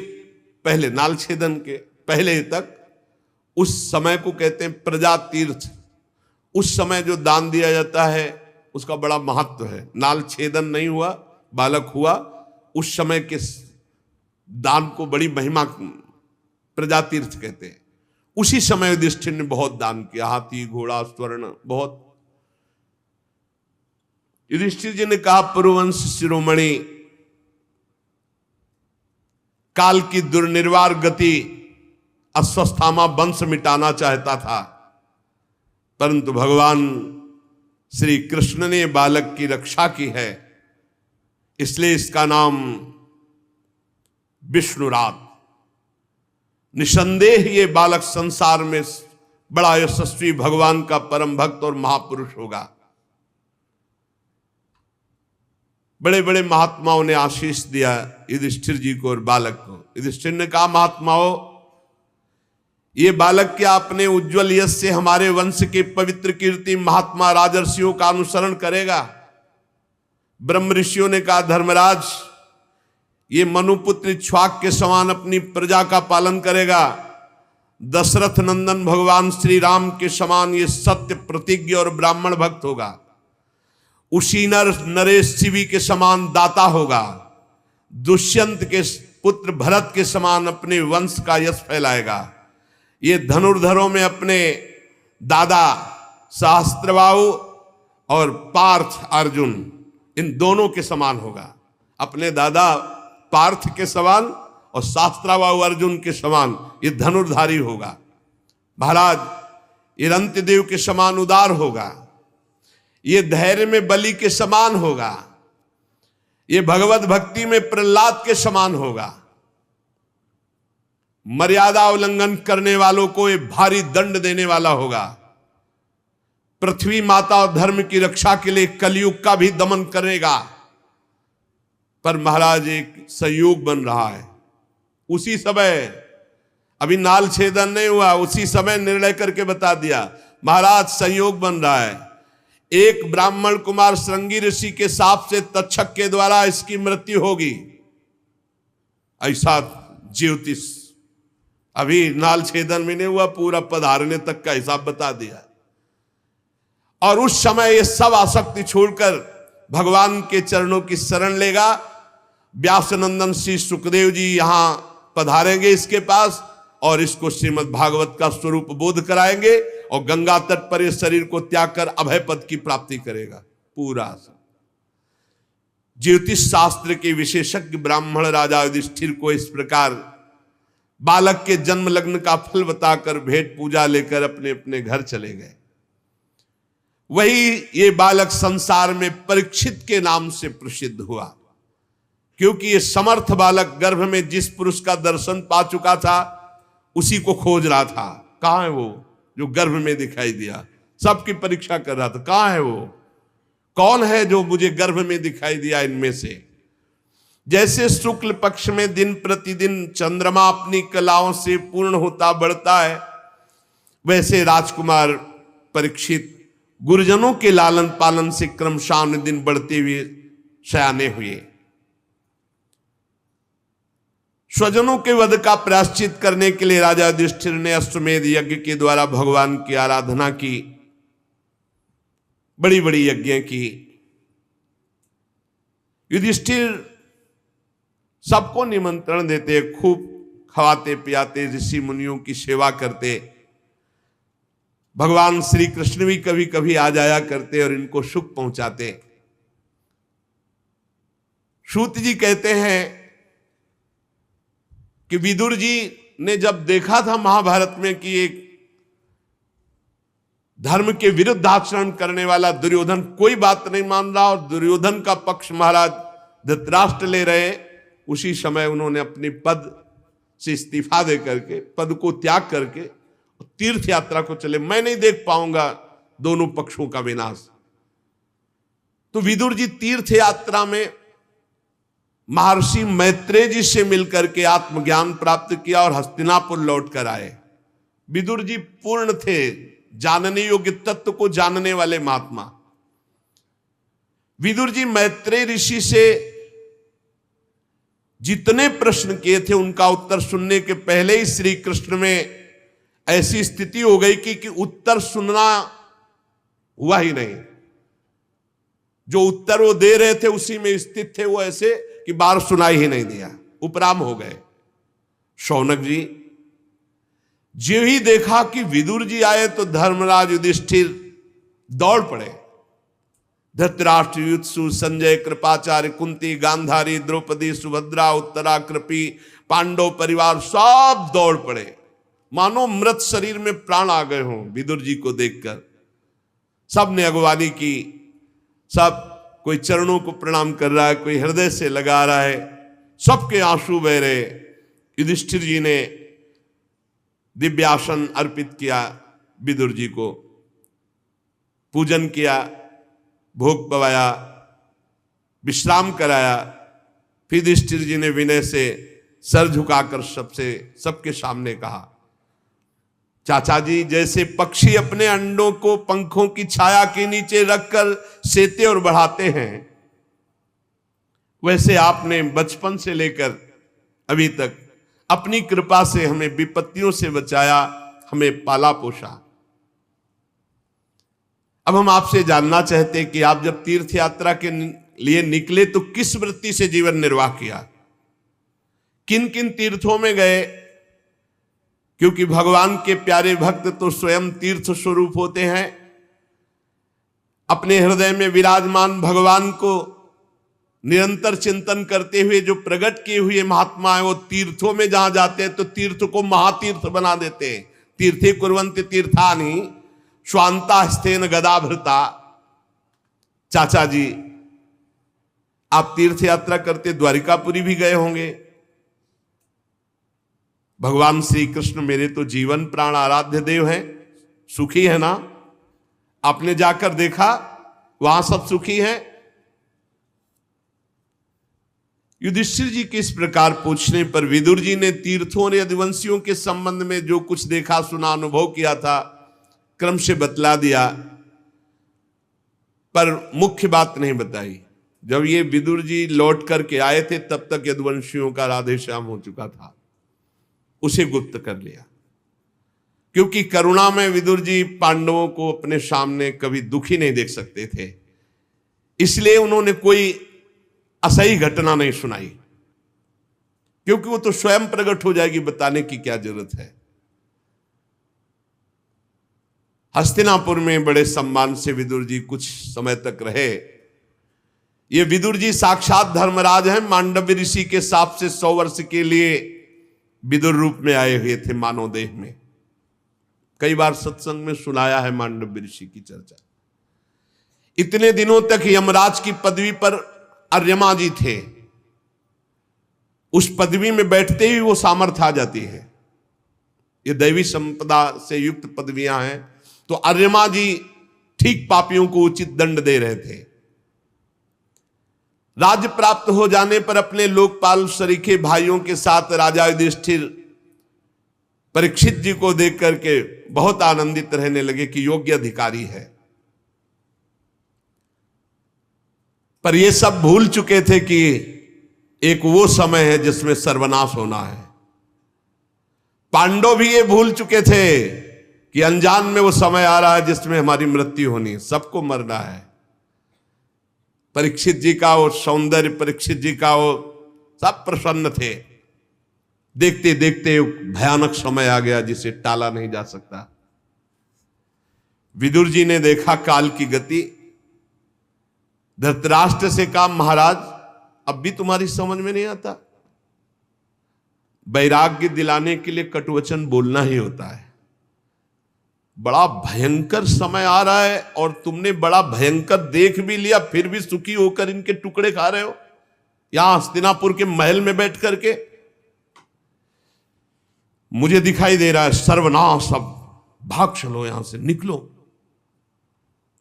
पहले, नाल छेदन के पहले तक, उस समय को कहते हैं प्रजा तीर्थ। उस समय जो दान दिया जाता है उसका बड़ा महत्व है। नाल छेदन नहीं हुआ, बालक हुआ, उस समय के दान को बड़ी महिमा, प्रजा तीर्थ कहते हैं। उसी समय युधिष्ठिर ने बहुत दान किया, हाथी, घोड़ा, स्वर्ण, बहुत। युधिष्ठिर जी ने कहा, पुरुवंश शिरोमणि, काल की दुर्निर्वार गति अस्वस्थामा वंश मिटाना चाहता था, परंतु भगवान श्री कृष्ण ने बालक की रक्षा की है, इसलिए इसका नाम विष्णुरात। निसंदेह ये बालक संसार में बड़ा यशस्वी भगवान का परम भक्त और महापुरुष होगा। बड़े बड़े महात्माओं ने आशीष दिया युधिष्ठिर जी को और बालक को। युधिष्ठिर ने कहा, महात्माओं, ये बालक क्या अपने उज्जवल यश से हमारे वंश के पवित्र कीर्ति महात्मा राजर्षियों का अनुसरण करेगा? ब्रह्म ऋषियों ने कहा, धर्मराज, ये मनुपुत्र इक्ष्वाक के समान अपनी प्रजा का पालन करेगा। दशरथ नंदन भगवान श्री राम के समान ये सत्य प्रतिज्ञ और ब्राह्मण भक्त होगा। उशीनर नरेश शिवी के समान दाता होगा। दुष्यंत के पुत्र भरत के समान अपने वंश का यश फैलाएगा। ये धनुर्धरों में अपने दादा सहस्त्रबाहु और पार्थ अर्जुन, इन दोनों के समान होगा। अपने दादा पार्थ के समान और सहस्त्रबाहु अर्जुन के समान ये धनुर्धारी होगा। महाराज, ये रंतिदेव के समान उदार होगा। ये धैर्य में बलि के समान होगा। ये भगवत भक्ति में प्रहलाद के समान होगा। मर्यादा उल्लंघन करने वालों को ये भारी दंड देने वाला होगा। पृथ्वी माता और धर्म की रक्षा के लिए कलयुग का भी दमन करेगा। पर महाराज, एक संयोग बन रहा है। उसी समय, अभी नाल छेदन नहीं हुआ, उसी समय निर्णय करके बता दिया। महाराज, संयोग बन रहा है। एक ब्राह्मण कुमार श्रृंगी ऋषि के साप से तक्षक के द्वारा इसकी मृत्यु होगी, ऐसा ज्योतिष। अभी नाल छेदन में नहीं हुआ, पूरा पधारने तक का हिसाब बता दिया। और उस समय ये सब आसक्ति छोड़कर भगवान के चरणों की शरण लेगा। व्यासनंदन श्री सुखदेव जी यहां पधारेंगे इसके पास और इसको श्रीमद् भागवत का स्वरूप बोध कराएंगे और गंगा तट पर इस शरीर को त्याग कर अभय पद की प्राप्ति करेगा। पूरा ज्योतिष शास्त्र के विशेषज्ञ ब्राह्मण राजा युधिष्ठिर को इस प्रकार बालक के जन्म लग्न का फल बताकर भेंट पूजा लेकर अपने अपने घर चले गए। वही ये बालक संसार में परीक्षित के नाम से प्रसिद्ध हुआ, क्योंकि ये समर्थ बालक गर्भ में जिस पुरुष का दर्शन पा चुका था उसी को खोज रहा था। कहां है वो जो गर्भ में दिखाई दिया? सबकी परीक्षा कर रहा था, कहां है वो, कौन है जो मुझे गर्भ में दिखाई दिया इनमें से। जैसे शुक्ल पक्ष में दिन प्रतिदिन चंद्रमा अपनी कलाओं से पूर्ण होता बढ़ता है, वैसे राजकुमार परीक्षित गुरुजनों के लालन पालन से क्रमशः दिन बढ़ते हुए सयाने हुए। स्वजनों के वध का प्रायश्चित करने के लिए राजा युधिष्ठिर ने अश्वमेध यज्ञ के द्वारा भगवान की आराधना की, बड़ी बड़ी यज्ञ की। युधिष्ठिर सबको निमंत्रण देते, खूब खवाते पियाते, ऋषि मुनियों की सेवा करते। भगवान श्री कृष्ण भी कभी कभी आ जाया करते और इनको सुख पहुंचाते। सूत जी कहते हैं कि विदुर जी ने जब देखा था महाभारत में कि एक धर्म के विरुद्ध आचरण करने वाला दुर्योधन कोई बात नहीं मान रहा और दुर्योधन का पक्ष महाराज धृतराष्ट्र ले रहे, उसी समय उन्होंने अपने पद से इस्तीफा दे करके, पद को त्याग करके तीर्थ यात्रा को चले। मैं नहीं देख पाऊंगा दोनों पक्षों का विनाश। तो विदुर जी तीर्थ यात्रा में महर्षि मैत्रेय जी से मिलकर के आत्मज्ञान प्राप्त किया और हस्तिनापुर लौट कर आए। विदुर जी पूर्ण थे, जानने योग्य तत्व को जानने वाले महात्मा। विदुर जी मैत्रेय ऋषि से जितने प्रश्न किए थे उनका उत्तर सुनने के पहले ही श्री कृष्ण में ऐसी स्थिति हो गई कि उत्तर सुनना हुआ ही नहीं। जो उत्तर वो दे रहे थे उसी में स्थित थे, वो ऐसे कि बार सुनाई ही नहीं दिया, उपराम हो गए। शौनक जी जो ही देखा कि विदुर जी आए तो धर्मराज युधिष्ठिर दौड़ पड़े। धृतराष्ट्र, युत्सु, संजय, कृपाचार्य, कुंती, गांधारी, द्रौपदी, सुभद्रा, उत्तरा, कृपी, पांडव परिवार सब दौड़ पड़े, मानो मृत शरीर में प्राण आ गए हों विदुर जी को देखकर। सब ने अगवानी की, सब कोई चरणों को प्रणाम कर रहा है, कोई हृदय से लगा रहा है, सबके आंसू बह रहे। युधिष्ठिर जी ने दिव्यासन अर्पित किया विदुर जी को, पूजन किया, भोग पवाया, विश्राम कराया। फिर युधिष्ठिर जी ने विनय से सर झुकाकर सबके सामने कहा, चाचा जी, जैसे पक्षी अपने अंडों को पंखों की छाया के नीचे रखकर सेते और बढ़ाते हैं, वैसे आपने बचपन से लेकर अभी तक अपनी कृपा से हमें विपत्तियों से बचाया, हमें पाला पोषा। अब हम आपसे जानना चाहते हैं कि आप जब तीर्थ यात्रा के लिए निकले तो किस वृत्ति से जीवन निर्वाह किया, किन किन तीर्थों में गए, क्योंकि भगवान के प्यारे भक्त तो स्वयं तीर्थ स्वरूप होते हैं। अपने हृदय में विराजमान भगवान को निरंतर चिंतन करते हुए जो प्रकट किए हुए महात्मा है, वो तीर्थों में जहां जाते हैं तो तीर्थ को महातीर्थ बना देते हैं। तीर्थे कुर्वन्ति तीर्थानि स्वांता हस्तेन गदाभृता। चाचा जी, आप तीर्थ यात्रा करते द्वारिकापुरी भी गए होंगे। भगवान श्री कृष्ण मेरे तो जीवन प्राण आराध्य देव हैं, सुखी है ना? आपने जाकर देखा वहां सब सुखी हैं? युधिष्ठिर जी के इस प्रकार पूछने पर विदुर जी ने तीर्थों और यदुवंशियों के संबंध में जो कुछ देखा, सुना, अनुभव किया था क्रम से बतला दिया, पर मुख्य बात नहीं बताई। जब ये विदुर जी लौट करके आए थे तब तक यदुवंशियों का राधेश्याम हो चुका था, उसे गुप्त कर लिया। क्योंकि करुणा में विदुर जी पांडवों को अपने सामने कभी दुखी नहीं देख सकते थे, इसलिए उन्होंने कोई असही घटना नहीं सुनाई, क्योंकि वो तो स्वयं प्रकट हो जाएगी, बताने की क्या जरूरत है। हस्तिनापुर में बड़े सम्मान से विदुर जी कुछ समय तक रहे। ये विदुर जी साक्षात धर्मराज हैं, मांडव्य ऋषि के साप से 100 वर्ष के लिए विदुर रूप में आए हुए थे मानव देह में। कई बार सत्संग में सुनाया है मांडव्य ऋषि की चर्चा। इतने दिनों तक यमराज की पदवी पर अर्यमा जी थे, उस पदवी में बैठते ही वो सामर्थ्य आ जाती है। ये दैवी संपदा से युक्त पदवियां हैं, तो अर्यमा जी ठीक पापियों को उचित दंड दे रहे थे। राज्य प्राप्त हो जाने पर अपने लोकपाल सरीखे भाइयों के साथ राजा युधिष्ठिर परीक्षित जी को देख करके बहुत आनंदित रहने लगे कि योग्य अधिकारी है। पर ये सब भूल चुके थे कि एक वो समय है जिसमें सर्वनाश होना है। पांडव भी ये भूल चुके थे कि अनजान में वो समय आ रहा है जिसमें हमारी मृत्यु होनी है, सबको मरना है। परीक्षित जी का वो सौंदर्य, परीक्षित जी का वो सब प्रसन्न थे। देखते देखते भयानक समय आ गया जिसे टाला नहीं जा सकता। विदुर जी ने देखा काल की गति, धृतराष्ट्र से कहा, महाराज अब भी तुम्हारी समझ में नहीं आता? वैराग्य दिलाने के लिए कटुवचन बोलना ही होता है। बड़ा भयंकर समय आ रहा है और तुमने बड़ा भयंकर देख भी लिया, फिर भी सुखी होकर इनके टुकड़े खा रहे हो यहां हस्तिनापुर के महल में बैठ करके। मुझे दिखाई दे रहा है सर्वनाश, अब भाग चलो यहां से, निकलो,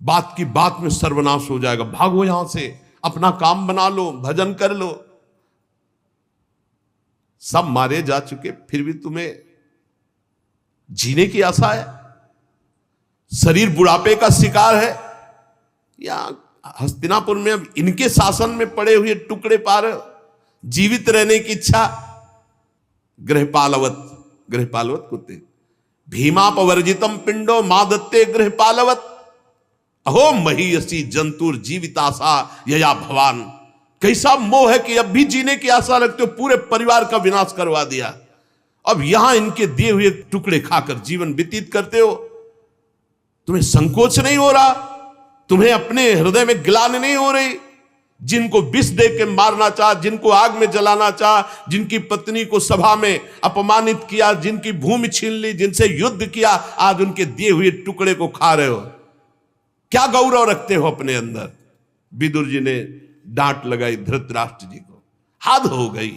बात की बात में सर्वनाश हो जाएगा, भागो यहां से, अपना काम बना लो, भजन कर लो। सब मारे जा चुके, फिर भी तुम्हें जीने की आशा है? शरीर बुढ़ापे का शिकार है, या हस्तिनापुर में अब इनके शासन में पड़े हुए टुकड़े पा रहे हो? जीवित रहने की इच्छा? गृहपालवत, गृहपालवत कुत्ते, भीमापवर्जितम पिंडो मां दत्ते गृहपालवत, अहो महीयसी जंतुर जीविताशा यया भवान। कैसा मोह है कि अब भी जीने की आशा रखते हो, पूरे परिवार का विनाश करवा दिया, अब यहां इनके दिए हुए टुकड़े खाकर जीवन व्यतीत करते हो। तुम्हें संकोच नहीं हो रहा? तुम्हें अपने हृदय में ग्लानि नहीं हो रही? जिनको विष दे के मारना चाह, जिनको आग में जलाना चाह, जिनकी पत्नी को सभा में अपमानित किया, जिनकी भूमि छीन ली, जिनसे युद्ध किया, आज उनके दिए हुए टुकड़े को खा रहे हो, क्या गौरव रखते हो अपने अंदर? विदुर जी ने डांट लगाई धृतराष्ट्र जी को। हद हो गई,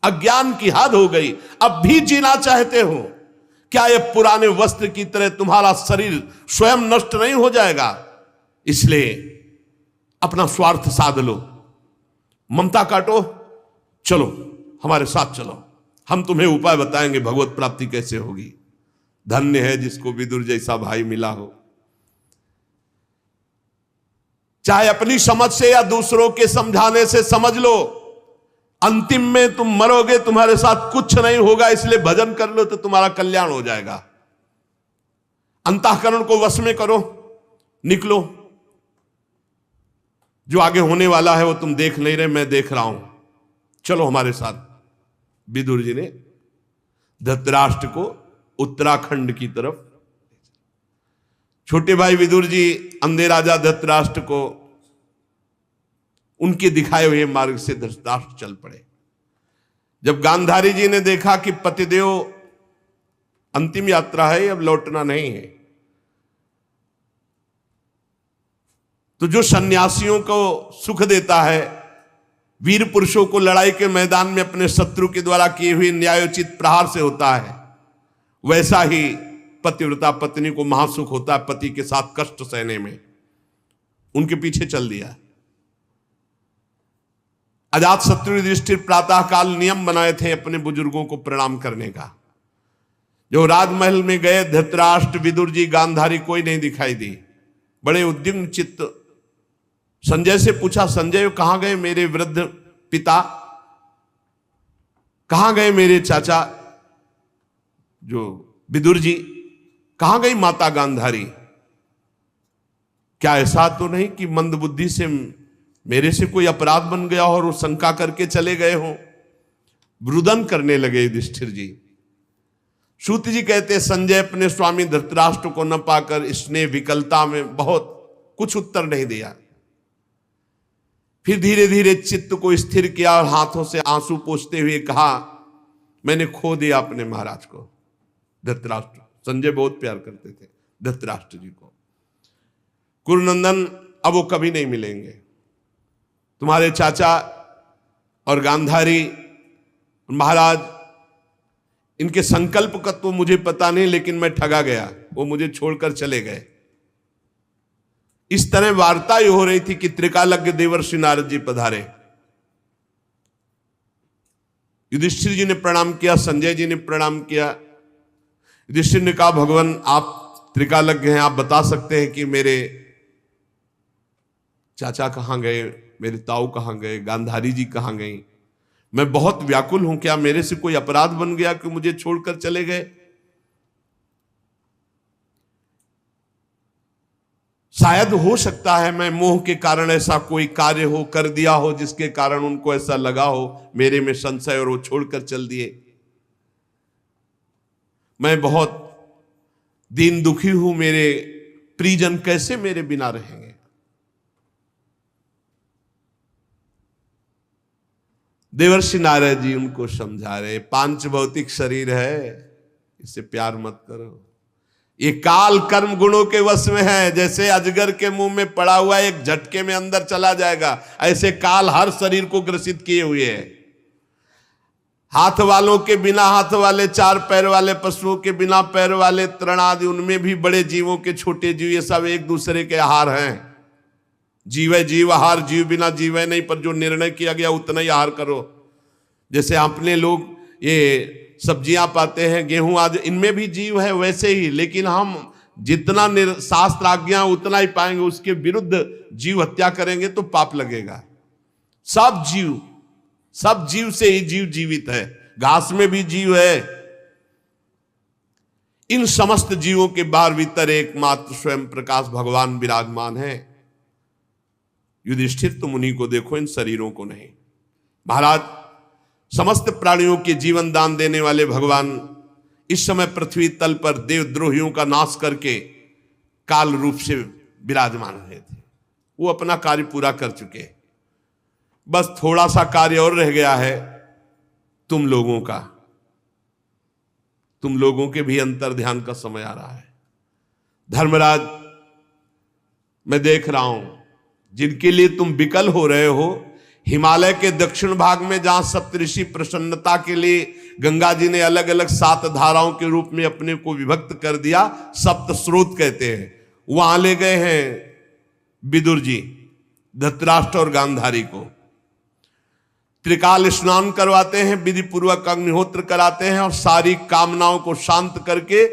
अज्ञान की हद हो गई। अब भी जीना चाहते हो? क्या ये पुराने वस्त्र की तरह तुम्हारा शरीर स्वयं नष्ट नहीं हो जाएगा? इसलिए अपना स्वार्थ साध लो, ममता काटो, चलो हमारे साथ चलो, हम तुम्हें उपाय बताएंगे भगवत प्राप्ति कैसे होगी। धन्य है जिसको विदुर जैसा भाई मिला हो। चाहे अपनी समझ से या दूसरों के समझाने से समझ लो, अंतिम में तुम मरोगे, तुम्हारे साथ कुछ नहीं होगा, इसलिए भजन कर लो तो तुम्हारा कल्याण हो जाएगा। अंतःकरण को वश में करो, निकलो। जो आगे होने वाला है वो तुम देख नहीं रहे, मैं देख रहा हूं, चलो हमारे साथ। विदुर जी ने धृतराष्ट्र को उत्तराखंड की तरफ, छोटे भाई विदुर जी अंधे राजा धृतराष्ट्र को उनके दिखाए हुए मार्ग से धृतराष्ट्र चल पड़े। जब गांधारी जी ने देखा कि पतिदेव अंतिम यात्रा है, अब लौटना नहीं है, तो जो सन्यासियों को सुख देता है, वीर पुरुषों को लड़ाई के मैदान में अपने शत्रु के द्वारा किए हुए न्यायोचित प्रहार से होता है, वैसा ही पतिव्रता पत्नी को महासुख होता है पति के साथ कष्ट सहने में। उनके पीछे चल दिया। अजात शत्रु युधिष्ठिर प्रातः काल नियम बनाए थे अपने बुजुर्गों को प्रणाम करने का। जो राजमहल में गए, धृतराष्ट्र, विदुर जी, गांधारी, कोई नहीं दिखाई दी। बड़े उद्विग्न चित्त संजय से पूछा, संजय कहां गए मेरे वृद्ध पिता, कहां गए मेरे चाचा जो विदुर जी, कहां गई माता गांधारी? क्या ऐसा तो नहीं कि मंदबुद्धि से मेरे से कोई अपराध बन गया हो और वो शंका करके चले गए हो? रुदन करने लगे युधिष्ठिर जी। सूत जी कहते, संजय अपने स्वामी धृतराष्ट्र को न पाकर स्नेह विकलता में बहुत कुछ उत्तर नहीं दिया। फिर धीरे धीरे चित्त को स्थिर किया और हाथों से आंसू पोंछते हुए कहा, मैंने खो दिया अपने महाराज को। धृतराष्ट्र, संजय बहुत प्यार करते थे धृतराष्ट्र जी को। कुरुनंदन, अब वो कभी नहीं मिलेंगे। तुम्हारे चाचा और गांधारी महाराज, इनके संकल्प का तो मुझे पता नहीं, लेकिन मैं ठगा गया, वो मुझे छोड़कर चले गए। इस तरह वार्ता ही हो रही थी कि त्रिकालज्ञ देवर्षि नारद जी पधारे। युधिष्ठिर जी ने प्रणाम किया, संजय जी ने प्रणाम किया। युधिष्ठिर ने कहा, भगवान आप त्रिकालज्ञ हैं, आप बता सकते हैं कि मेरे चाचा कहां गए, मेरे ताऊ कहां गए, गांधारी जी कहां गई? मैं बहुत व्याकुल हूं, क्या मेरे से कोई अपराध बन गया कि मुझे छोड़कर चले गए? शायद हो सकता है मैं मोह के कारण ऐसा कोई कार्य हो कर दिया हो जिसके कारण उनको ऐसा लगा हो मेरे में संशय और वो छोड़कर चल दिए। मैं बहुत दीन दुखी हूं, मेरे परिजन कैसे मेरे बिना रहेंगे? देवर्षि नारद जी उनको समझा रहे, पांच भौतिक शरीर है, इससे प्यार मत करो। ये काल कर्म गुणों के वश में है। जैसे अजगर के मुंह में पड़ा हुआ एक झटके में अंदर चला जाएगा, ऐसे काल हर शरीर को ग्रसित किए हुए है। हाथ वालों के बिना हाथ वाले, चार पैर वाले पशुओं के बिना पैर वाले, तृण आदि, उनमें भी बड़े जीवों के छोटे जीव, ये सब एक दूसरे के आहार हैं। जीव है जीव आहार, जीव बिना जीव है नहीं, पर जो निर्णय किया गया उतना ही आहार करो। जैसे अपने लोग ये सब्जियां पाते हैं, गेहूं आदि, इनमें भी जीव है वैसे ही, लेकिन हम जितना शास्त्र आज्ञा उतना ही पाएंगे, उसके विरुद्ध जीव हत्या करेंगे तो पाप लगेगा। सब जीव से ही जीव जीवित है, घास में भी जीव है। इन समस्त जीवों के बाहर भीतर एकमात्र स्वयं प्रकाश भगवान विराजमान है। युधिष्ठिर, तुम उन्हीं को देखो, इन शरीरों को नहीं। महाराज, समस्त प्राणियों के जीवन दान देने वाले भगवान इस समय पृथ्वी तल पर देवद्रोहियों का नाश करके काल रूप से विराजमान रहे थे। वो अपना कार्य पूरा कर चुके। बस थोड़ा सा कार्य और रह गया है तुम लोगों का। तुम लोगों के भी अंतर ध्यान का समय आ रहा है। धर्मराज, मैं देख रहा हूं जिनके लिए तुम विकल हो रहे हो, हिमालय के दक्षिण भाग में जहां सप्तऋषि प्रसन्नता के लिए गंगा जी ने अलग अलग 7 धाराओं के रूप में अपने को विभक्त कर दिया, सप्त स्रोत कहते हैं, वहां ले गए हैं विदुर जी धृतराष्ट्र और गांधारी को। त्रिकाल स्नान करवाते हैं, विधि पूर्वक अग्निहोत्र कराते हैं और सारी कामनाओं को शांत करके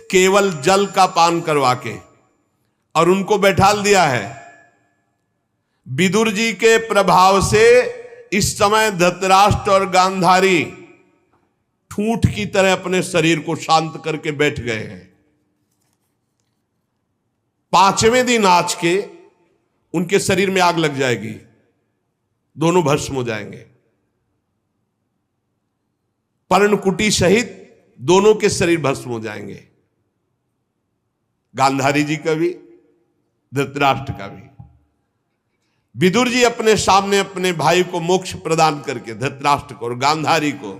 केवल जल का पान करवा के और उनको बैठाल दिया है। विदुर जी के प्रभाव से इस समय धृतराष्ट्र और गांधारी ठूंठ की तरह अपने शरीर को शांत करके बैठ गए हैं। 5वें दिन आज के उनके शरीर में आग लग जाएगी, दोनों भस्म हो जाएंगे। पर्णकुटी सहित दोनों के शरीर भस्म हो जाएंगे, गांधारी जी का भी धृतराष्ट्र का भी। विदुर जी अपने सामने अपने भाई को मोक्ष प्रदान करके धृतराष्ट्र को और गांधारी को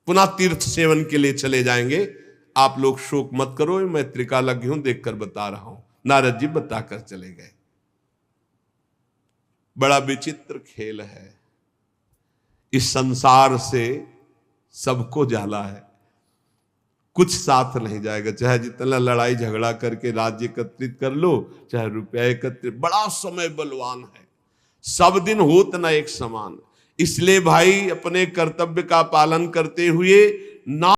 पुनः तीर्थ सेवन के लिए चले जाएंगे। आप लोग शोक मत करो, मैं त्रिकालज्ञ हूं, देखकर बता रहा हूं। नारद जी बताकर चले गए। बड़ा विचित्र खेल है। इस संसार से सबको जाला है, कुछ साथ नहीं जाएगा। चाहे जितना लड़ाई झगड़ा करके राज्य एकत्रित कर लो, चाहे रुपया एकत्रित, बड़ा समय बलवान है। सब दिन होत ना एक समान। इसलिए भाई अपने कर्तव्य का पालन करते हुए ना